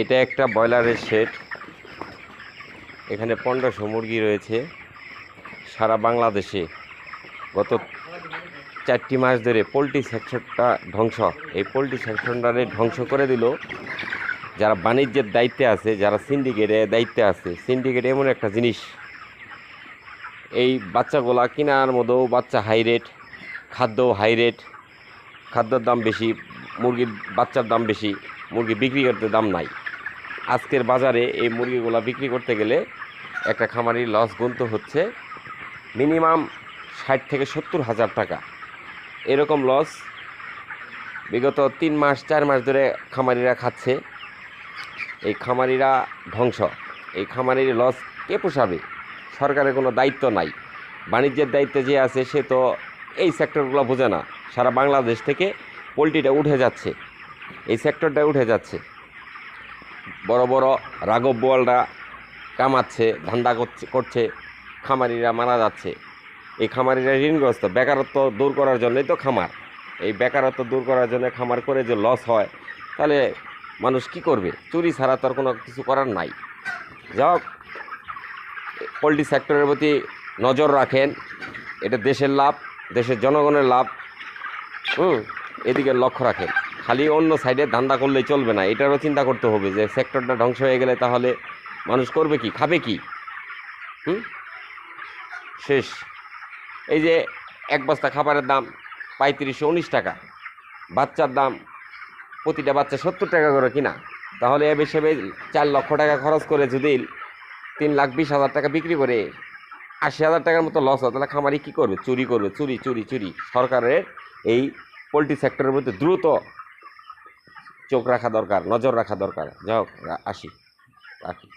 এটা একটা ব্রয়লারের শেড। এখানে 1500 মুরগি রয়েছে। সারা বাংলাদেশে গত 4টি মাস ধরে পোলট্রি সেকশনটা ধ্বংস। এই পোলট্রি সেকশনটারে ধ্বংস করে দিল যারা বাণিজ্যের দায়িত্বে আছে, যারা সিন্ডিকেটের দায়িত্বে আছে। সিন্ডিকেট এমন একটা জিনিস, এই বাচ্চাগুলা কেনার মধ্যেও বাচ্চা হাই রেট, খাদ্য হাই রেট, খাদ্যের দাম বেশি, মুরগির বাচ্চার দাম বেশি, মুরগি বিক্রি করতে দাম নাই। আজকের বাজারে এই মুরগিগুলা বিক্রি করতে গেলে একটা খামারির লস গুনতে হচ্ছে মিনিমাম 60 থেকে 70 হাজার টাকা। এরকম লস বিগত 3 মাস 4 মাস ধরে খামারিরা খাচ্ছে। এই খামারিরা ধ্বংস। এই খামারির লস কে পোষাবে? সরকারের কোনো দায়িত্ব নাই। বাণিজ্যের দায়িত্বে যে আছে সে তো এই সেক্টরগুলো বোঝে না। সারা বাংলাদেশ থেকে পোলট্রিটা উঠে যাচ্ছে, এই সেক্টরটা উঠে যাচ্ছে। বড় বড় রাঘব বোয়ালরা কামাচ্ছে, ধান্দা করছে, খামারিরা মারা যাচ্ছে। এই খামারিরা ঋণগ্রস্ত। বেকারত্ব দূর করার জন্যই তো খামার। এই বেকারত্ব দূর করার জন্য খামার করে যে লস হয়, তাহলে মানুষ কি করবে? চুরি ছাড়া তো আর কোনো কিছু করার নাই। যাও, পোলট্রি সেক্টরের প্রতি নজর রাখেন। এটা দেশের লাভ, দেশের জনগণের লাভ। এদিকে লক্ষ্য রাখেন। খালি অন্য সাইডে ধান্দা করলেই চলবে না, এটারও চিন্তা করতে হবে যে সেক্টরটা ধ্বংস হয়ে গেলে তাহলে মানুষ করবে কি, খাবে কি? শেষ। এই যে এক বস্তা খাবারের দাম 3519 টাকা, বাচ্চার দাম প্রতিটা বাচ্চা 70 টাকা করে কিনা। তাহলে এ হিসেবে 4 লক্ষ টাকা খরচ করে যদি 3,20,000 টাকা বিক্রি করে 80,000 টাকার মতো লস হয়, তাহলে খামারি কী করবে? চুরি করবে। চুরি চুরি চুরি। সরকারের এই পোলট্রি সেক্টরের মধ্যে দ্রুত চোখ রাখা দরকার, নজর রাখা দরকার। যাই হোক, আসি, রাখি।